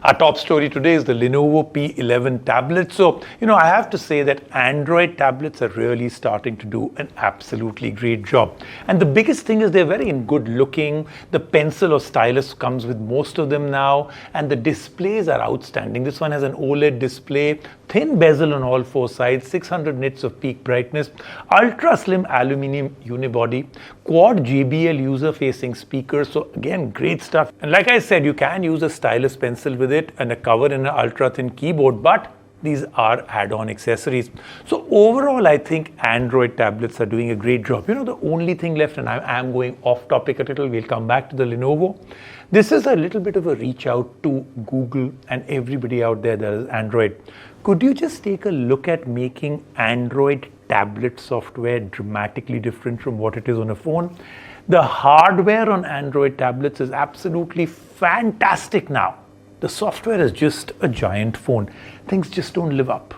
Our top story today is the Lenovo P11 tablet. So, I have to say that Android tablets are really starting to do an absolutely great job. And the biggest thing is they're very good looking. The pencil or stylus comes with most of them now, and the displays are outstanding. This one has an OLED display, thin bezel on all four sides, 600 nits of peak brightness, ultra slim aluminum unibody, quad JBL user-facing speakers. So again, great stuff. And like I said, you can use a stylus pencil with it and a cover and an ultra-thin keyboard, but these are add-on accessories. So overall, I think Android tablets are doing a great job. The only thing left, and I am going off topic a little, we'll come back to the Lenovo. This is a little bit of a reach out to Google and everybody out there that is Android. Could you just take a look at making Android tablet software dramatically different from what it is on a phone? The hardware on Android tablets is absolutely fantastic now. The software is just a giant phone. Things just don't live up.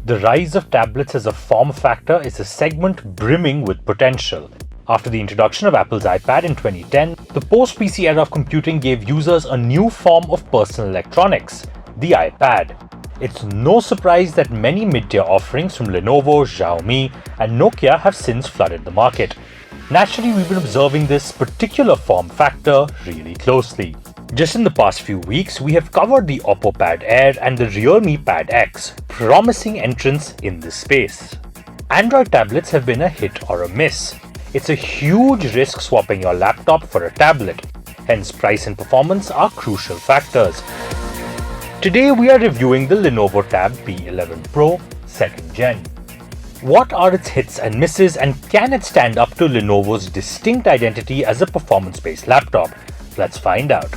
The rise of tablets as a form factor is a segment brimming with potential. After the introduction of Apple's iPad in 2010, the post-PC era of computing gave users a new form of personal electronics, the iPad. It's no surprise that many mid-tier offerings from Lenovo, Xiaomi, and Nokia have since flooded the market. Naturally, we've been observing this particular form factor really closely. Just in the past few weeks, we have covered the Oppo Pad Air and the Realme Pad X, promising entrants in this space. Android tablets have been a hit or a miss. It's a huge risk swapping your laptop for a tablet, hence price and performance are crucial factors. Today we are reviewing the Lenovo Tab P11 Pro 2nd Gen. What are its hits and misses, and can it stand up to Lenovo's distinct identity as a performance-based laptop? Let's find out.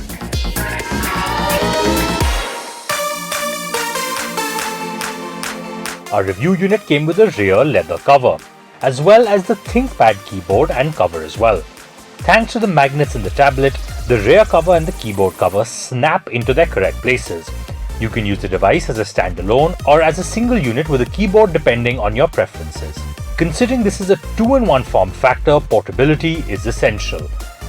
Our review unit came with a rear leather cover, as well as the ThinkPad keyboard and cover as well. Thanks to the magnets in the tablet, the rear cover and the keyboard cover snap into their correct places. You can use the device as a standalone or as a single unit with a keyboard depending on your preferences. Considering this is a 2-in-1 form factor, portability is essential.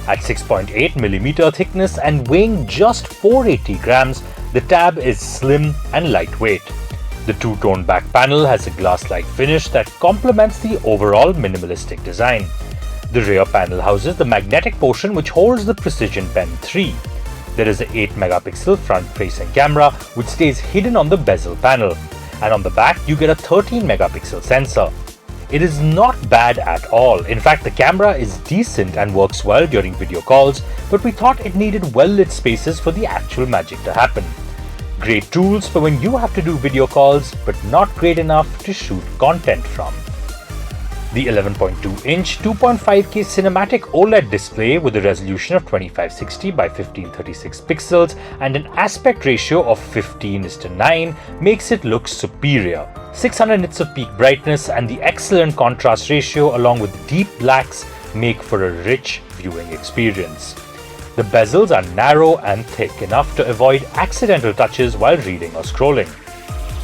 At 6.8mm thickness and weighing just 480 grams, the Tab is slim and lightweight. The two-tone back panel has a glass-like finish that complements the overall minimalistic design. The rear panel houses the magnetic portion which holds the Precision Pen 3. There is an 8-megapixel front-facing camera which stays hidden on the bezel panel, and on the back you get a 13-megapixel sensor. It is not bad at all. In fact, the camera is decent and works well during video calls, but we thought it needed well-lit spaces for the actual magic to happen. Great tools for when you have to do video calls, but not great enough to shoot content from. The 11.2-inch 2.5K cinematic OLED display with a resolution of 2560 by 1536 pixels and an aspect ratio of 15:9 makes it look superior. 600 nits of peak brightness and the excellent contrast ratio along with deep blacks make for a rich viewing experience. The bezels are narrow and thick enough to avoid accidental touches while reading or scrolling.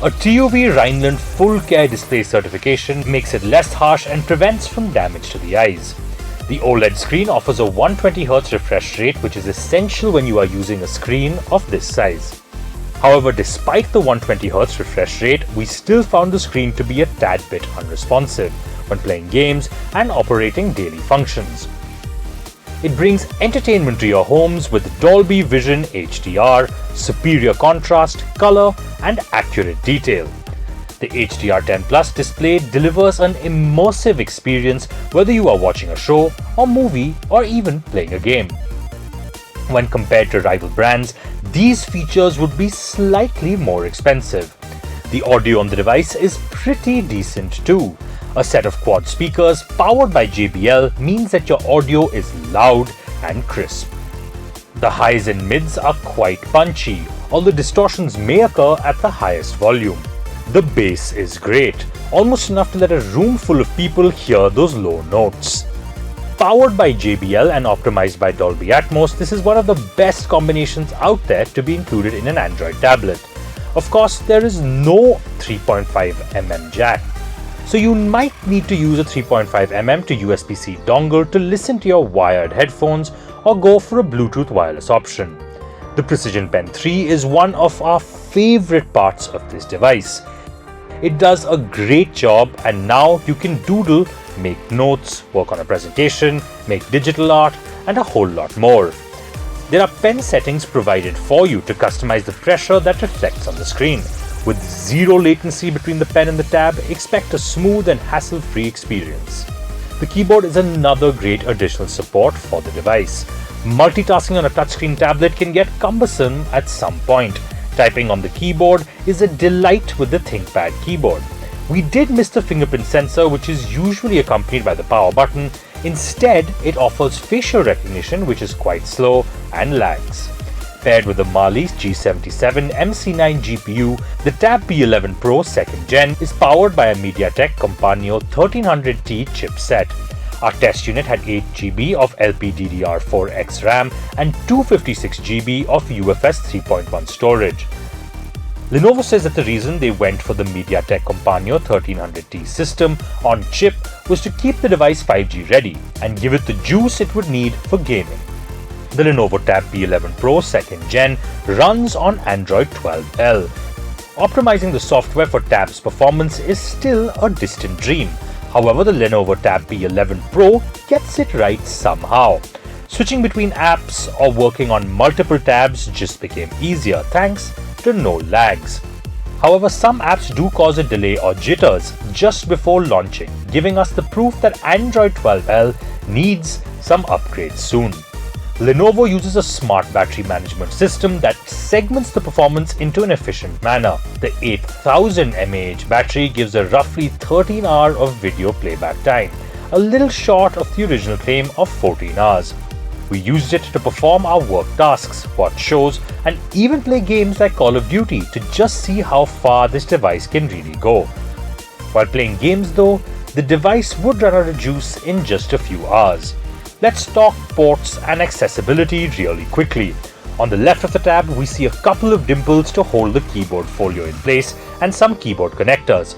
A TUV Rhineland Full Care Display certification makes it less harsh and prevents from damage to the eyes. The OLED screen offers a 120Hz refresh rate, which is essential when you are using a screen of this size. However, despite the 120Hz refresh rate, we still found the screen to be a tad bit unresponsive when playing games and operating daily functions. It brings entertainment to your homes with Dolby Vision HDR, superior contrast, color, and accurate detail. The HDR10 Plus display delivers an immersive experience whether you are watching a show or movie or even playing a game. When compared to rival brands, these features would be slightly more expensive. The audio on the device is pretty decent too. A set of quad speakers powered by JBL means that your audio is loud and crisp. The highs and mids are quite punchy, although distortions may occur at the highest volume. The bass is great, almost enough to let a room full of people hear those low notes. Powered by JBL and optimized by Dolby Atmos, this is one of the best combinations out there to be included in an Android tablet. Of course, there is no 3.5mm jack. So you might need to use a 3.5mm to USB-C dongle to listen to your wired headphones or go for a Bluetooth wireless option. The Precision Pen 3 is one of our favorite parts of this device. It does a great job, and now you can doodle, make notes, work on a presentation, make digital art, and a whole lot more. There are pen settings provided for you to customize the pressure that reflects on the screen. With zero latency between the pen and the tab, expect a smooth and hassle-free experience. The keyboard is another great additional support for the device. Multitasking on a touchscreen tablet can get cumbersome at some point. Typing on the keyboard is a delight with the ThinkPad keyboard. We did miss the fingerprint sensor, which is usually accompanied by the power button. Instead, it offers facial recognition, which is quite slow and lags. Paired with the Mali's G77 MC9 GPU, the Tab P11 Pro 2nd Gen is powered by a MediaTek Compagno 1300T chipset. Our test unit had 8GB of LPDDR4X RAM and 256GB of UFS 3.1 storage. Lenovo says that the reason they went for the MediaTek Compagno 1300T system on chip was to keep the device 5G ready and give it the juice it would need for gaming. The Lenovo Tab P11 Pro 2nd Gen runs on Android 12L. Optimizing the software for Tab's performance is still a distant dream. However, the Lenovo Tab P11 Pro gets it right somehow. Switching between apps or working on multiple tabs just became easier thanks to no lags. However, some apps do cause a delay or jitters just before launching, giving us the proof that Android 12L needs some upgrades soon. Lenovo uses a smart battery management system that segments the performance into an efficient manner. The 8000 mAh battery gives a roughly 13 hours of video playback time, a little short of the original claim of 14 hours. We used it to perform our work tasks, watch shows, and even play games like Call of Duty to just see how far this device can really go. While playing games though, the device would run out of juice in just a few hours. Let's talk ports and accessibility really quickly. On the left of the tab, we see a couple of dimples to hold the keyboard folio in place and some keyboard connectors.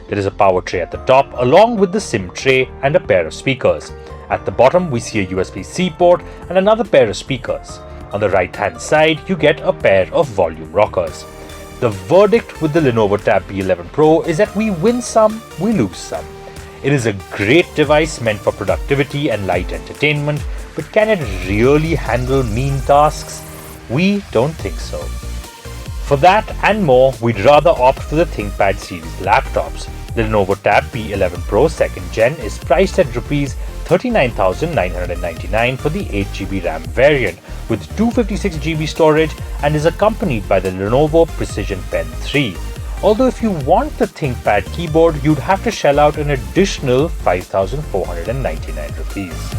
There is a power tray at the top along with the SIM tray and a pair of speakers. At the bottom, we see a USB-C port and another pair of speakers. On the right-hand side, you get a pair of volume rockers. The verdict with the Lenovo Tab P11 Pro is that we win some, we lose some. It is a great device meant for productivity and light entertainment, but can it really handle mean tasks? We don't think so. For that and more, we'd rather opt for the ThinkPad series laptops. The Lenovo Tab P11 Pro 2nd Gen is priced at Rs 39,999 for the 8GB RAM variant with 256GB storage and is accompanied by the Lenovo Precision Pen 3. Although if you want the ThinkPad keyboard, you'd have to shell out an additional 5,499 rupees.